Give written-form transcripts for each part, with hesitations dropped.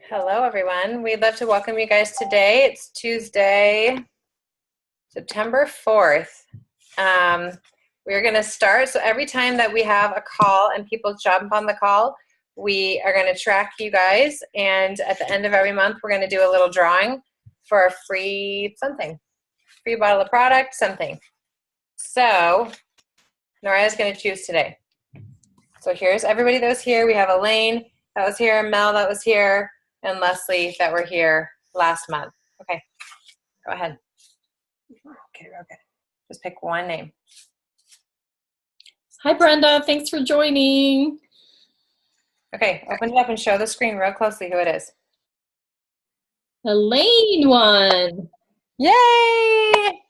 Hello, everyone. We'd love to welcome you guys today. It's Tuesday, September 4th. We're going to start. So every time that we have a call and people jump on the call, we are going to track you guys. And at the end of every month, we're going to do a little drawing for a free something, free bottle of product, something. So Noraya's going to choose today. So here's everybody that was here. We have Elaine that was here, Mel that was here, and Leslie that were here last month. Okay, go ahead. Okay. Just pick one name. Hi, Brenda. Thanks for joining. Okay, open it up and show the screen real closely who it is. Elaine won. Yay!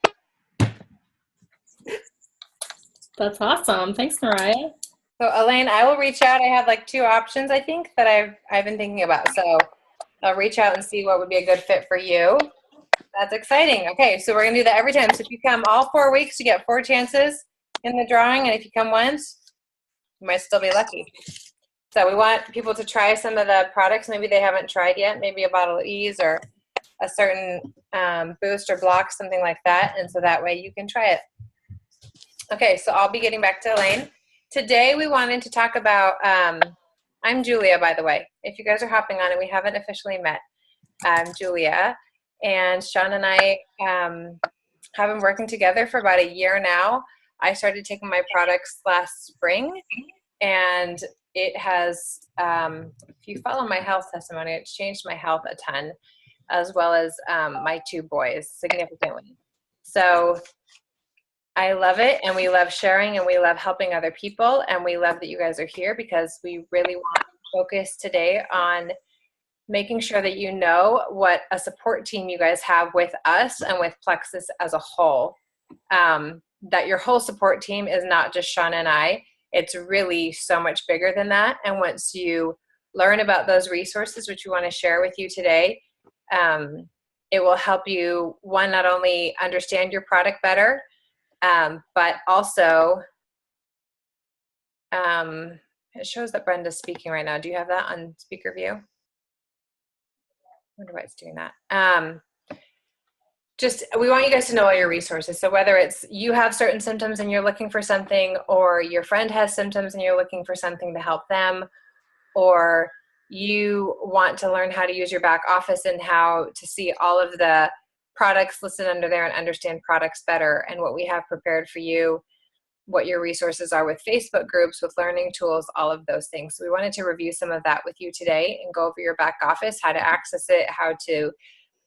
That's awesome. Thanks, Mariah. So Elaine, I will reach out. I have like two options, I think, that I've been thinking about. So I'll reach out and see what would be a good fit for you. That's exciting. Okay, so we're gonna do that every time. So if you come all 4 weeks, you get 4 chances in the drawing, and if you come once, you might still be lucky. So we want people to try some of the products maybe they haven't tried yet, maybe a bottle of Ease or a certain boost or block, something like that, and so that way you can try it. Okay, so I'll be getting back to Elaine. Today we wanted to talk about, I'm Julia, by the way. If you guys are hopping on and we haven't officially met, I'm Julia, and Sean and I have been working together for about a year now. I started taking my products last spring, and it has, if you follow my health testimony, it's changed my health a ton, as well as my 2 boys significantly. So I love it, and we love sharing, and we love helping other people, and we love that you guys are here because we really want to focus today on making sure that you know what a support team you guys have with us and with Plexus as a whole. That your whole support team is not just Shauna and I. It's really so much bigger than that. And once you learn about those resources, which we want to share with you today, it will help you, one, not only understand your product better, but also it shows that Brenda's speaking right now. Do you have that on speaker view? I wonder why it's doing that. Just, we want you guys to know all your resources. So whether it's you have certain symptoms and you're looking for something, or your friend has symptoms and you're looking for something to help them, or you want to learn how to use your back office and how to see all of the products listed under there and understand products better and what we have prepared for you, what your resources are with Facebook groups, with learning tools, all of those things. So we wanted to review some of that with you today and go over your back office, how to access it, how to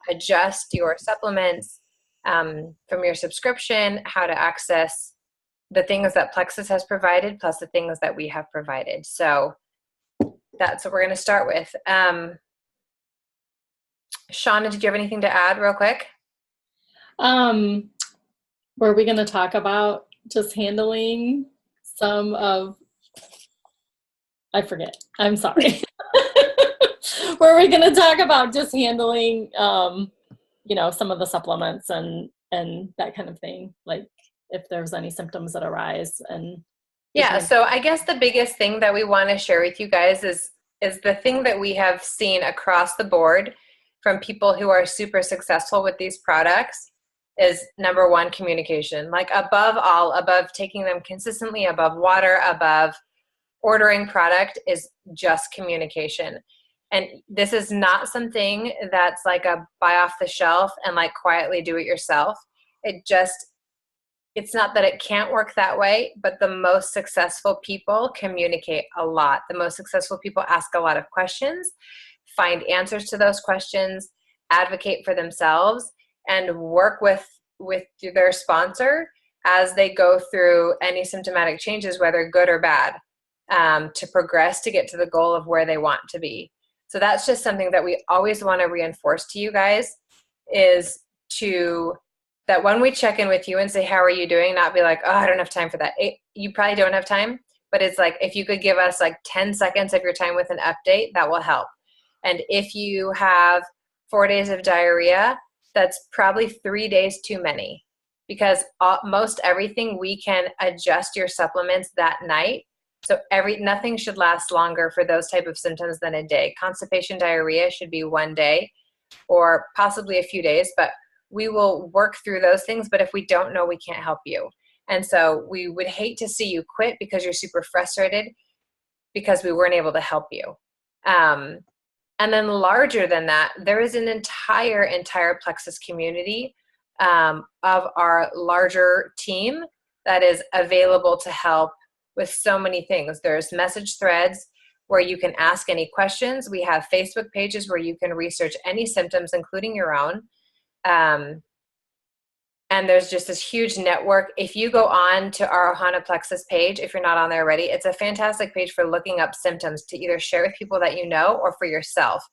adjust your supplements from your subscription, how to access the things that Plexus has provided, plus the things that we have provided. So that's what we're going to start with. Shauna, did you have anything to add real quick? Were we going to talk about just handling some of, I forget, I'm sorry. Were we going to talk about just handling, some of the supplements and that kind of thing? Like if there's any symptoms that arise and. Yeah, so I guess the biggest thing that we want to share with you guys is the thing that we have seen across the board from people who are super successful with these products is, number one, communication. Like above all, above taking them consistently, above water, above ordering product, is just communication. And this is not something that's like a buy off the shelf and like quietly do it yourself. It's not that it can't work that way, but the most successful people communicate a lot. The most successful people ask a lot of questions, find answers to those questions, advocate for themselves, and work with their sponsor as they go through any symptomatic changes, whether good or bad, to progress to get to the goal of where they want to be. So that's just something that we always want to reinforce to you guys, is that when we check in with you and say, how are you doing? Not be like, oh, I don't have time for that. You probably don't have time, but it's like, if you could give us like 10 seconds of your time with an update, that will help. And if you have 4 days of diarrhea, that's probably 3 days too many, because most everything we can adjust your supplements that night So nothing should last longer for those type of symptoms than a day. Constipation, diarrhea should be 1 day or possibly a few days, but we will work through those things. But if we don't know, we can't help you. And so we would hate to see you quit because you're super frustrated because we weren't able to help you. And then larger than that, there is an entire Plexus community of our larger team that is available to help with so many things. There's message threads where you can ask any questions. We have Facebook pages where you can research any symptoms, including your own. And there's just this huge network. If you go on to our Ohana Plexus page, if you're not on there already, it's a fantastic page for looking up symptoms to either share with people that you know or for yourself.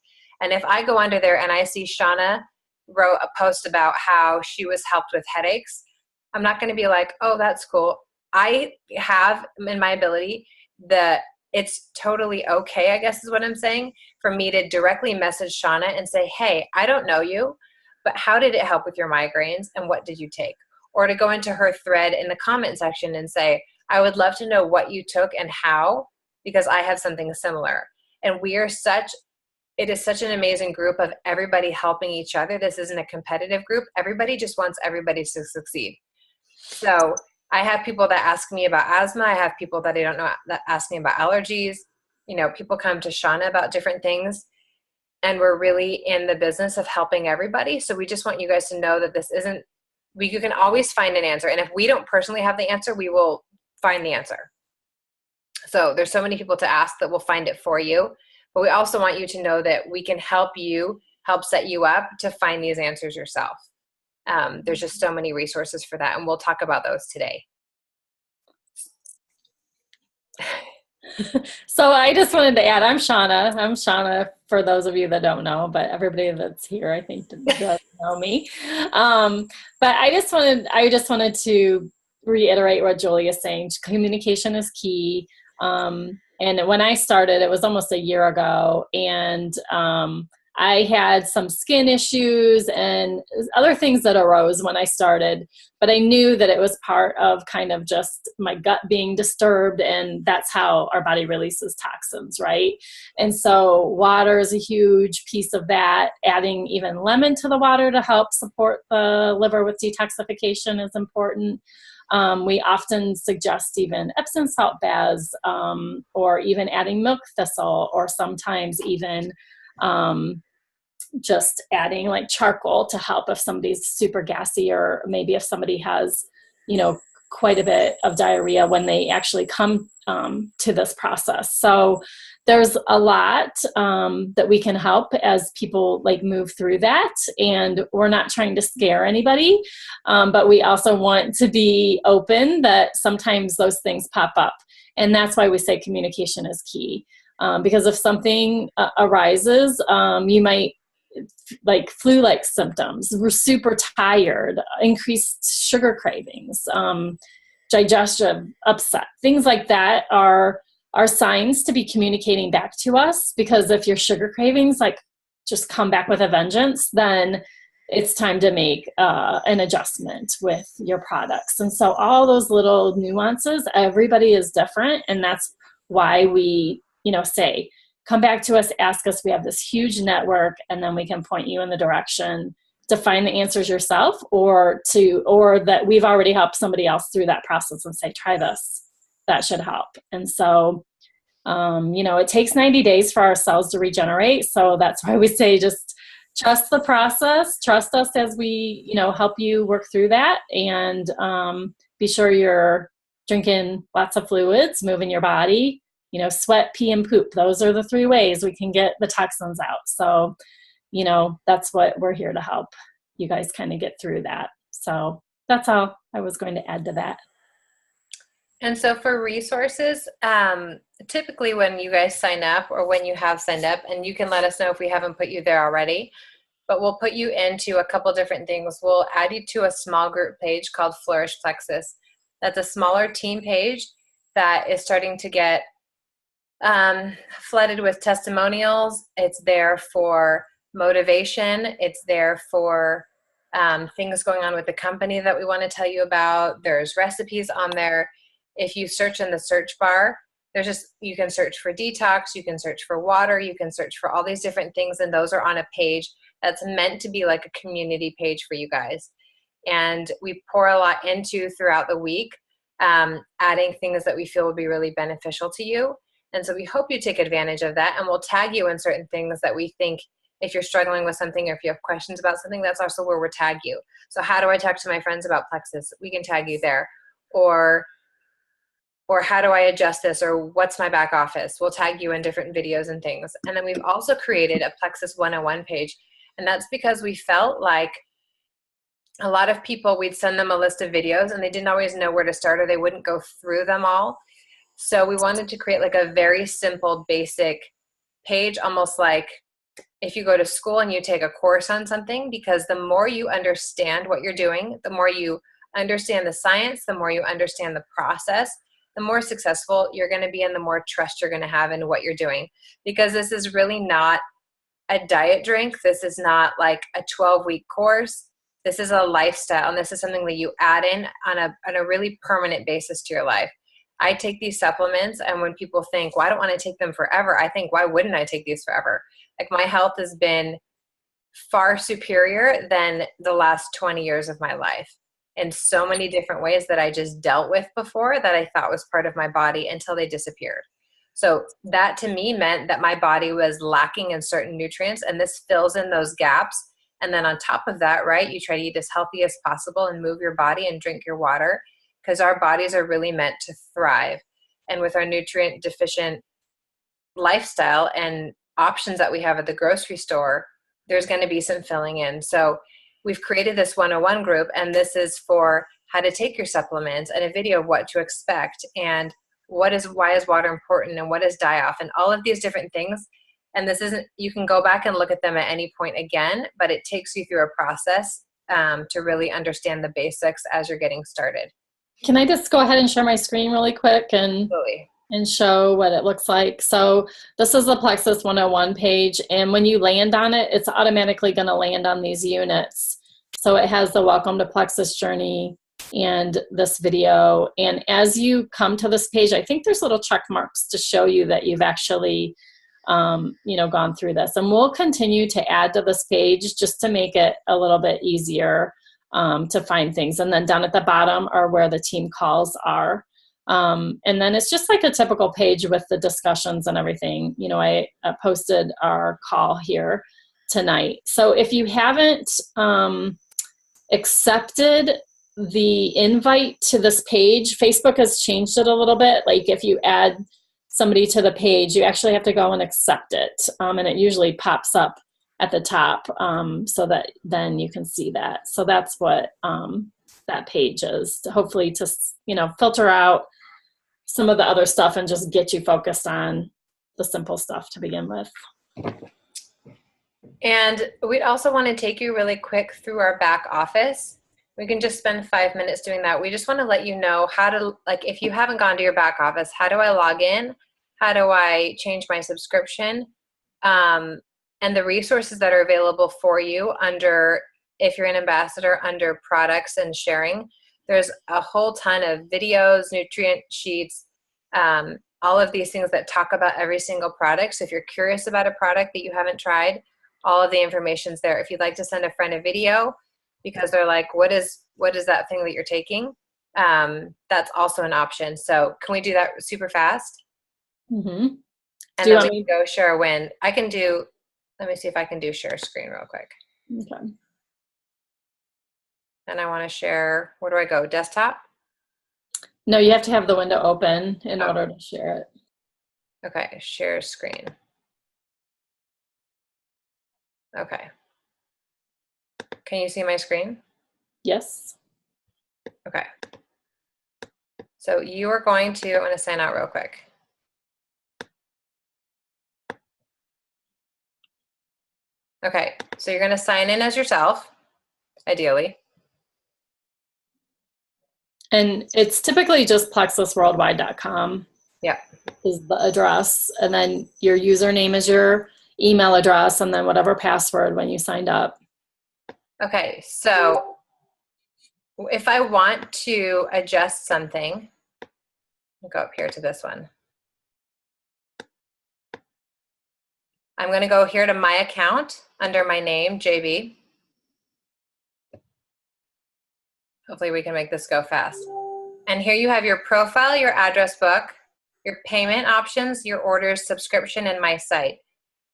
And if I go under there and I see Shauna wrote a post about how she was helped with headaches, I'm not going to be like, oh, that's cool. I have in my ability that it's totally okay, I guess is what I'm saying, for me to directly message Shauna and say, hey, I don't know you, but how did it help with your migraines and what did you take? Or to go into her thread in the comment section and say, I would love to know what you took and how, because I have something similar. And it is such an amazing group of everybody helping each other. This isn't a competitive group. Everybody just wants everybody to succeed. So I have people that ask me about asthma. I have people that I don't know that ask me about allergies. People come to Shauna about different things. And we're really in the business of helping everybody. So we just want you guys to know that you can always find an answer. And if we don't personally have the answer, we will find the answer. So there's so many people to ask that we'll find it for you. But we also want you to know that we can help set you up to find these answers yourself. There's just so many resources for that. And we'll talk about those today. So I just wanted to add, I'm Shauna, for those of you that don't know, but everybody that's here, I think, does know me. But I just wanted to reiterate what Julie is saying. Communication is key. And when I started, it was almost a year ago, and I had some skin issues and other things that arose when I started, but I knew that it was part of kind of just my gut being disturbed, and that's how our body releases toxins, right? And so water is a huge piece of that. Adding even lemon to the water to help support the liver with detoxification is important. We often suggest even Epsom salt baths, or even adding milk thistle, or sometimes even just adding like charcoal to help if somebody's super gassy, or maybe if somebody has, quite a bit of diarrhea when they actually come to this process. So there's a lot that we can help as people move through that. And we're not trying to scare anybody, but we also want to be open that sometimes those things pop up. And that's why we say communication is key. Because if something arises, you might flu-like symptoms, we're super tired, increased sugar cravings, digestive upset, things like that are signs to be communicating back to us. Because if your sugar cravings just come back with a vengeance, then it's time to make an adjustment with your products. And so all those little nuances, everybody is different, and that's why we say, come back to us, ask us. We have this huge network, and then we can point you in the direction to find the answers yourself, or that we've already helped somebody else through that process and say, try this, that should help. And so, it takes 90 days for our cells to regenerate. So that's why we say, just trust the process, trust us as we, help you work through that, and be sure you're drinking lots of fluids, moving your body, sweat, pee, and poop. Those are the 3 ways we can get the toxins out. So, that's what we're here to help you guys kind of get through that. So that's all I was going to add to that. And so for resources, typically when you guys sign up, or when you have signed up, and you can let us know if we haven't put you there already, but we'll put you into a couple different things. We'll add you to a small group page called Flourish Plexus. That's a smaller team page that is starting to get flooded with testimonials. It's there for motivation. It's there for things going on with the company that we want to tell you about. There's recipes on there. If you search in the search bar, you can search for detox, you can search for water, you can search for all these different things, and those are on a page that's meant to be like a community page for you guys. And we pour a lot into throughout the week, adding things that we feel will be really beneficial to you. And so we hope you take advantage of that, and we'll tag you in certain things that we think, if you're struggling with something or if you have questions about something, that's also where we'll tag you. So how do I talk to my friends about plexus? We can tag you there. Or how do I adjust this? Or what's my back office? We'll tag you in different videos and things. And then we've also created a Plexus 101 page. And that's because we felt like a lot of people, we'd send them a list of videos and they didn't always know where to start, or they wouldn't go through them all. So we wanted to create like a very simple, basic page, almost like if you go to school and you take a course on something, because the more you understand what you're doing, the more you understand the science, the more you understand the process, the more successful you're going to be and the more trust you're going to have in what you're doing. Because this is really not a diet drink. This is not like a 12-week course. This is a lifestyle, and this is something that you add in on a really permanent basis to your life. I take these supplements, and when people think, well, I don't want to take them forever, I think, why wouldn't I take these forever? Like, my health has been far superior than the last 20 years of my life in so many different ways that I just dealt with before that I thought was part of my body until they disappeared. So that to me meant that my body was lacking in certain nutrients, and this fills in those gaps. And then on top of that, right, you try to eat as healthy as possible and move your body and drink your water, because our bodies are really meant to thrive. And with our nutrient deficient lifestyle and options that we have at the grocery store, there's going to be some filling in. So we've created this 101 group, and this is for how to take your supplements and a video of what to expect and why is water important and what is die-off and all of these different things. And this isn't, you can go back and look at them at any point again, but it takes you through a process to really understand the basics as you're getting started. Can I just go ahead and share my screen really quick and show what it looks like? So this is the Plexus 101 page, and when you land on it, it's automatically going to land on these units. So it has the Welcome to Plexus Journey and this video. And as you come to this page, I think there's little check marks to show you that you've actually gone through this. And we'll continue to add to this page just to make it a little bit easier to find things. And then down at the bottom are where the team calls are. And then it's just like a typical page with the discussions and everything. You know, I posted our call here tonight. So if you haven't accepted the invite to this page, Facebook has changed it a little bit. Like if you add somebody to the page, you actually have to go and accept it. And it usually pops up at the top so that then you can see that. So that's what that page is, hopefully to, filter out some of the other stuff and just get you focused on the simple stuff to begin with. And we'd also want to take you really quick through our back office. We can just spend 5 minutes doing that. We just want to let you know how to, like, if you haven't gone to your back office, how do I log in? How do I change my subscription? And the resources that are available for you under, if you're an ambassador, under products and sharing. There's a whole ton of videos, nutrient sheets, all of these things that talk about every single product. So if you're curious about a product that you haven't tried, all of the information's there. If you'd like to send a friend a video because they're like, what is that thing that you're taking? That's also an option. So can we do that super fast? Mm-hmm. And then we can go share a win. I can do, let me see if I can do share screen real quick. Okay. And I want to share, where do I go? Desktop? No, you have to have the window open in order to share it. Okay, share screen. Okay. Can you see my screen? Yes. Okay. So you are going to, I'm going to sign out real quick. Okay, so you're going to sign in as yourself, ideally. And it's typically just plexusworldwide.com. Yeah. Is the address. And then your username is your email address, and then whatever password when you signed up. Okay, so if I want to adjust something, I'll go up here to this one. I'm going to go here to my account under my name, JB. Hopefully we can make this go fast. And here you have your profile, your address book, your payment options, your orders, subscription, and my site.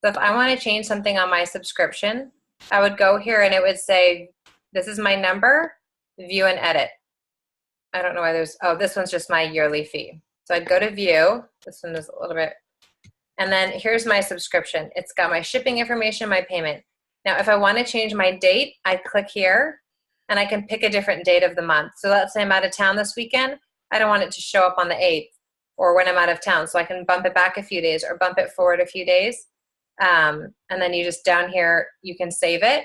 So if I want to change something on my subscription, I would go here and it would say, this is my number, view and edit. I don't know why there's, oh, this one's just my yearly fee. So I'd go to view. This one is a little bit, and then here's my subscription. It's got my shipping information, my payment. Now, if I want to change my date, I click here and I can pick a different date of the month. So let's say I'm out of town this weekend. I don't want it to show up on the 8th or when I'm out of town. So I can bump it back a few days or bump it forward a few days. And then you just down here, you can save it.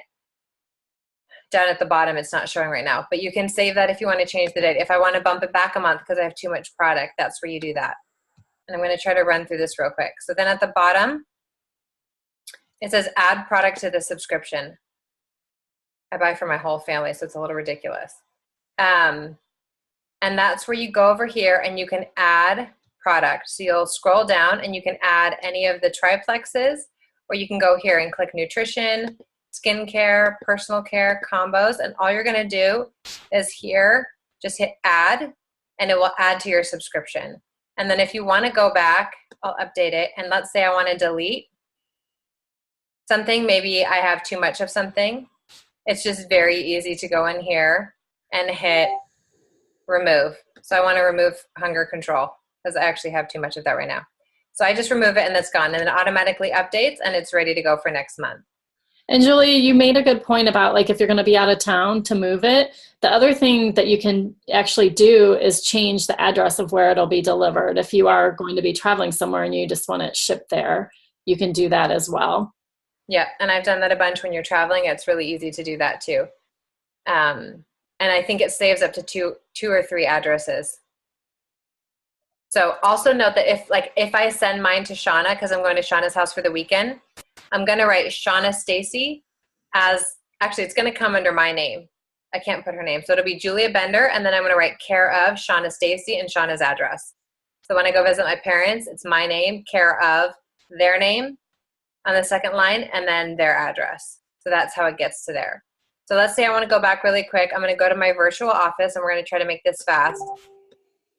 Down at the bottom, it's not showing right now, but you can save that if you want to change the date. If I want to bump it back a month because I have too much product, that's where you do that. And I'm going to try to run through this real quick. So then at the bottom, it says add product to the subscription. I buy for my whole family, so it's a little ridiculous. And that's where you go over here and you can add product. So you'll scroll down and you can add any of the triplexes, or you can go here and click nutrition, skincare, personal care, combos, and all you're going to do is here, just hit add, and it will add to your subscription. And then if you want to go back, I'll update it, and let's say I want to delete something, maybe I have too much of something, it's just very easy to go in here and hit remove. So I want to remove hunger control because I actually have too much of that right now. So I just remove it and it's gone, and it automatically updates and it's ready to go for next month. And Julie, you made a good point about like if you're going to be out of town to move it. The other thing that you can actually do is change the address of where it'll be delivered. If you are going to be traveling somewhere and you just want it shipped there, you can do that as well. Yeah, and I've done that a bunch when you're traveling. It's really easy to do that too. And I think it saves up to two or three addresses. So also note that if I send mine to Shauna, because I'm going to Shauna's house for the weekend, I'm going to write Shauna Stacy as, actually it's going to come under my name. I can't put her name. So it'll be Julia Bender, and then I'm going to write care of Shauna Stacy and Shauna's address. So when I go visit my parents, it's my name, care of their name on the second line, and then their address. So that's how it gets to there. So let's say I want to go back really quick. I'm going to go to my virtual office, and we're going to try to make this fast.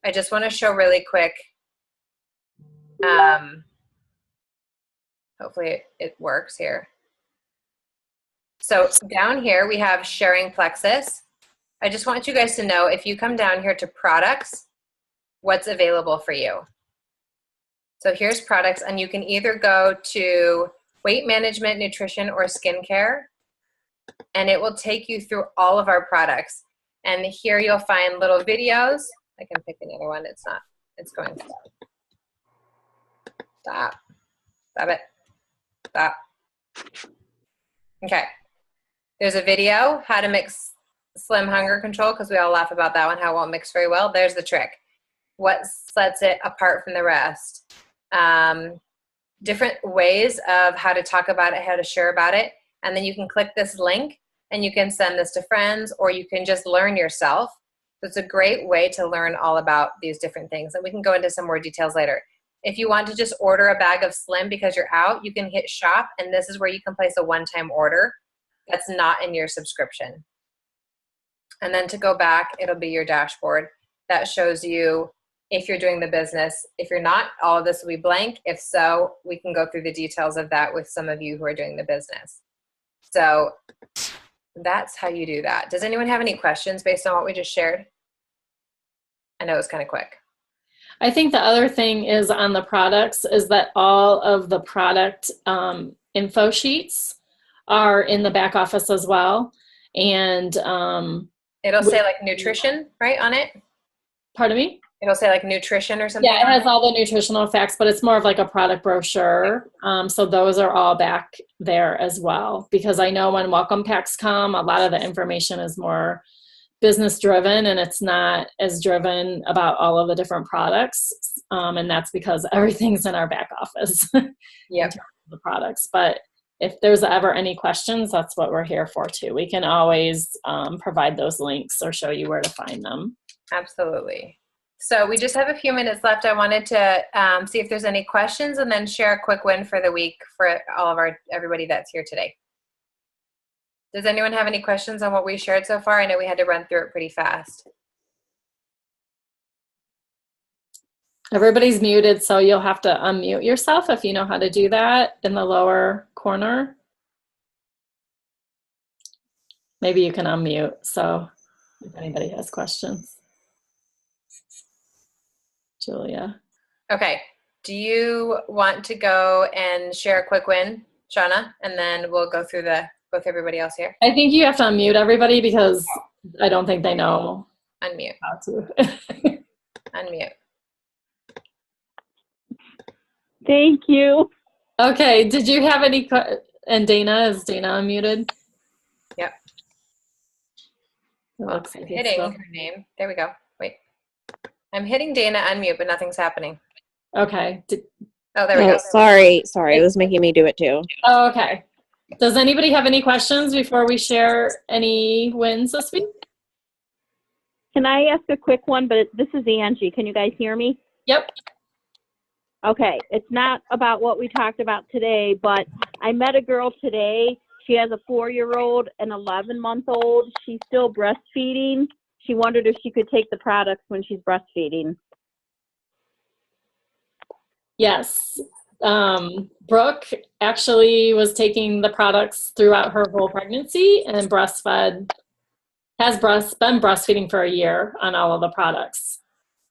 I just want to show really quick. Hopefully it works here. So down here we have sharing plexus. I just want you guys to know, if you come down here to products, what's available for you. So here's products, and you can either go to weight management, nutrition, or skincare, and it will take you through all of our products. And here you'll find little videos. I can pick another one. It's not, it's going to stop. Stop it. Stop. Okay. There's a video, how to mix slim hunger control, because we all laugh about that one, how it won't mix very well. There's the trick. What sets it apart from the rest. Different ways of how to talk about it, how to share about it. And then you can click this link and you can send this to friends, or you can just learn yourself. So it's a great way to learn all about these different things. And we can go into some more details later. If you want to just order a bag of Slim because you're out, you can hit shop, and this is where you can place a one-time order that's not in your subscription. And then to go back, it'll be your dashboard that shows you if you're doing the business. If you're not, all of this will be blank. If so, we can go through the details of that with some of you who are doing the business. So that's how you do that. Does anyone have any questions based on what we just shared? I know it's kind of quick. I think the other thing is on the products is that all of the product info sheets are in the back office as well. And it'll say like nutrition, right, on it? Pardon me? It'll say like nutrition or something. Yeah, it has all the nutritional facts, but it's more of like a product brochure. So those are all back there as well. Because I know when welcome packs come, a lot of the information is more business driven, and it's not as driven about all of the different products. And that's because everything's in our back office. Yep. The products. But if there's ever any questions, that's what we're here for too. We can always provide those links or show you where to find them. Absolutely. So we just have a few minutes left. I wanted to see if there's any questions and then share a quick win for the week for all of everybody that's here today. Does anyone have any questions on what we shared so far? I know we had to run through it pretty fast. Everybody's muted, so you'll have to unmute yourself if you know how to do that in the lower corner. Maybe you can unmute, so if anybody has questions. Julia. Okay. Do you want to go and share a quick win, Shauna? And then we'll go through with everybody else here. I think you have to unmute everybody because I don't think they know Unmute. how to. Unmute. Thank you. Okay, did you have any, and Dana, is Dana unmuted? Yep. Well, I'm hitting her name. There we go. Wait. I'm hitting Dana unmute, but nothing's happening. Okay. Oh, there we go. Sorry. It was making me do it too. Oh, okay. Does anybody have any questions before we share any wins this week? Can I ask a quick one? But this is Angie. Can you guys hear me? Yep. Okay. It's not about what we talked about today, but I met a girl today. She has a 4-year-old and 11-month-old. She's still breastfeeding. She wondered if she could take the products when she's breastfeeding. Yes. Brooke actually was taking the products throughout her whole pregnancy and been breastfeeding for a year on all of the products.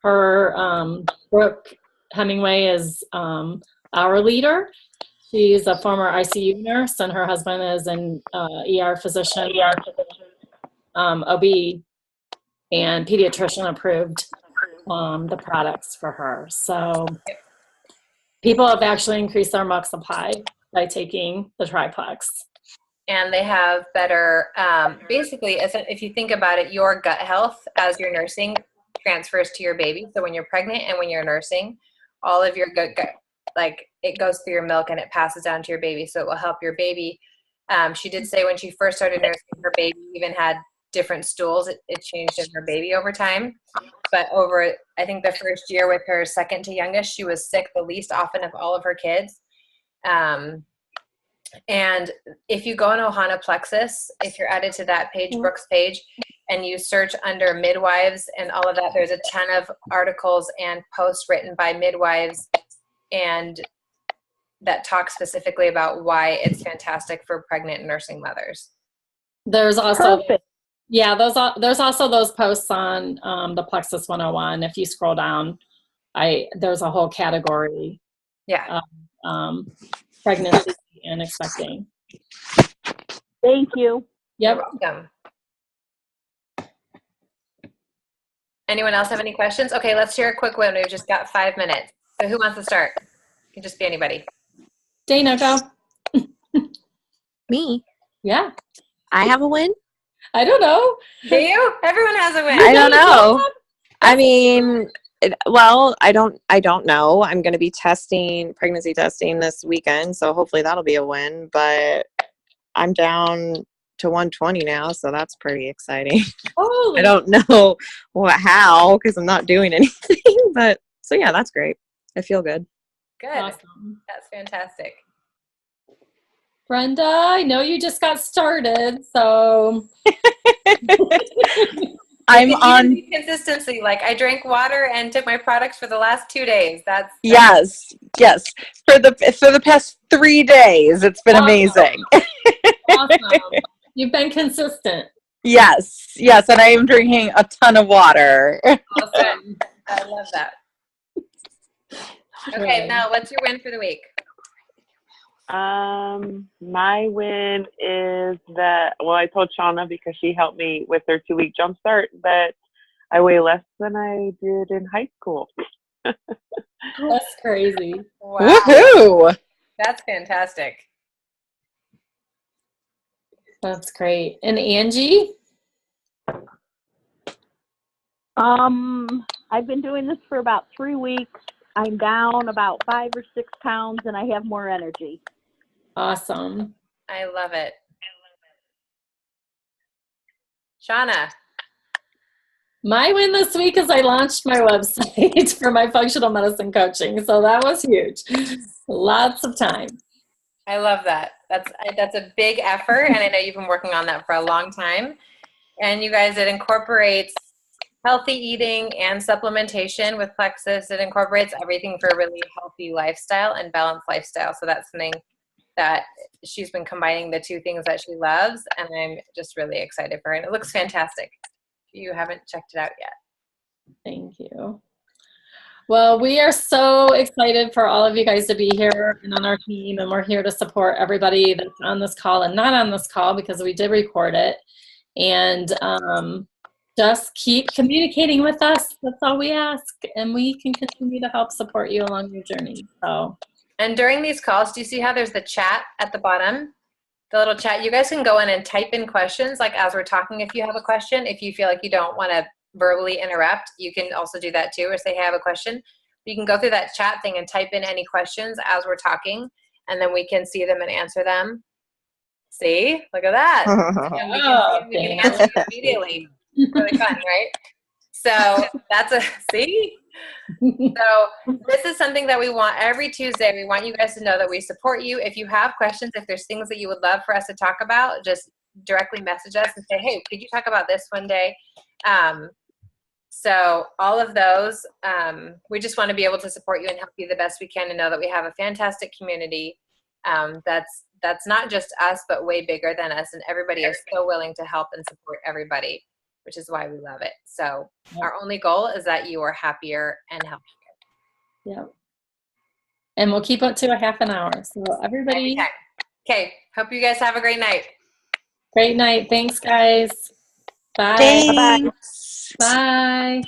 Her, Brooke Hemingway is our leader. She's a former ICU nurse and her husband is an ER physician, OB, and pediatrician approved the products for her. So people have actually increased their milk supply by taking the triplex. And they have better, basically, if you think about it, your gut health as you're nursing transfers to your baby. So when you're pregnant and when you're nursing, all of your gut, like it goes through your milk and it passes down to your baby. So it will help your baby. She did say when she first started nursing, her baby even had different stools. It changed in her baby over time. But over, I think the first year with her second to youngest, she was sick the least often of all of her kids. And if you go on Ohana Plexus, if you're added to that page, Brooke's page, and you search under midwives and all of that, there's a ton of articles and posts written by midwives and that talk specifically about why it's fantastic for pregnant and nursing mothers. There's also, Perfect. yeah, there's also those posts on the Plexus 101. If you scroll down, there's a whole category. Yeah. Pregnancy and expecting. Thank you. Yep. You're welcome. Anyone else have any questions? Okay, let's share a quick one. We've just got 5 minutes. So who wants to start? It can just be anybody. Dana, go. Me? Yeah. I have a win? I don't know. Do you? Everyone has a win. I don't know. I mean, I don't know. I'm going to be pregnancy testing this weekend, so hopefully that'll be a win, but I'm down to 120 now, so that's pretty exciting. Holy. I don't know how, because I'm not doing anything, but so yeah, that's great. I feel good. Good. Awesome. That's fantastic. Brenda, I know you just got started, so I'm on consistency. Like I drank water and took my products for the last 2 days. That's yes. For the past 3 days, it's been amazing. Awesome. You've been consistent. Yes, and I am drinking a ton of water. Awesome. I love that. Okay, Mel, what's your win for the week? My win is that, well, I told Shauna because she helped me with her 2-week jump start that I weigh less than I did in high school. That's crazy. Wow. Woohoo! That's fantastic. That's great. And Angie? I've been doing this for about 3 weeks. I'm down about 5 or 6 pounds and I have more energy. Awesome. I love it. My win this week is I launched my website for my functional medicine coaching. So that was huge. Lots of time. I love that. That's a big effort, and I know you've been working on that for a long time. And you guys, it incorporates healthy eating and supplementation with Plexus. It incorporates everything for a really healthy lifestyle and balanced lifestyle. So that's something that she's been combining the two things that she loves, and I'm just really excited for her. And it looks fantastic. If you haven't checked it out yet. Thank you. Well, we are so excited for all of you guys to be here and on our team, and we're here to support everybody that's on this call and not on this call because we did record it. And just keep communicating with us. That's all we ask, and we can continue to help support you along your journey. So. And during these calls, do you see how there's the chat at the bottom? The little chat. You guys can go in and type in questions, like as we're talking, if you have a question. If you feel like you don't want to verbally interrupt, you can also do that too, or say, hey, I have a question. You can go through that chat thing and type in any questions as we're talking, and then we can see them and answer them. See? Look at that. And we can answer you immediately. Really fun, right? So that's a, see? So this is something that we want every Tuesday. We want you guys to know that we support you. If you have questions, if there's things that you would love for us to talk about, just directly message us and say, hey, could you talk about this one day? So all of those, we just want to be able to support you and help you the best we can, and know that we have a fantastic community that's not just us, but way bigger than us. And everybody is so willing to help and support everybody, which is why we love it. So our only goal is that you are happier and healthier. Yep. And we'll keep it to a half an hour. So everybody. Okay. Hope you guys have a great night. Great night. Thanks, guys. Bye. Thanks. Bye.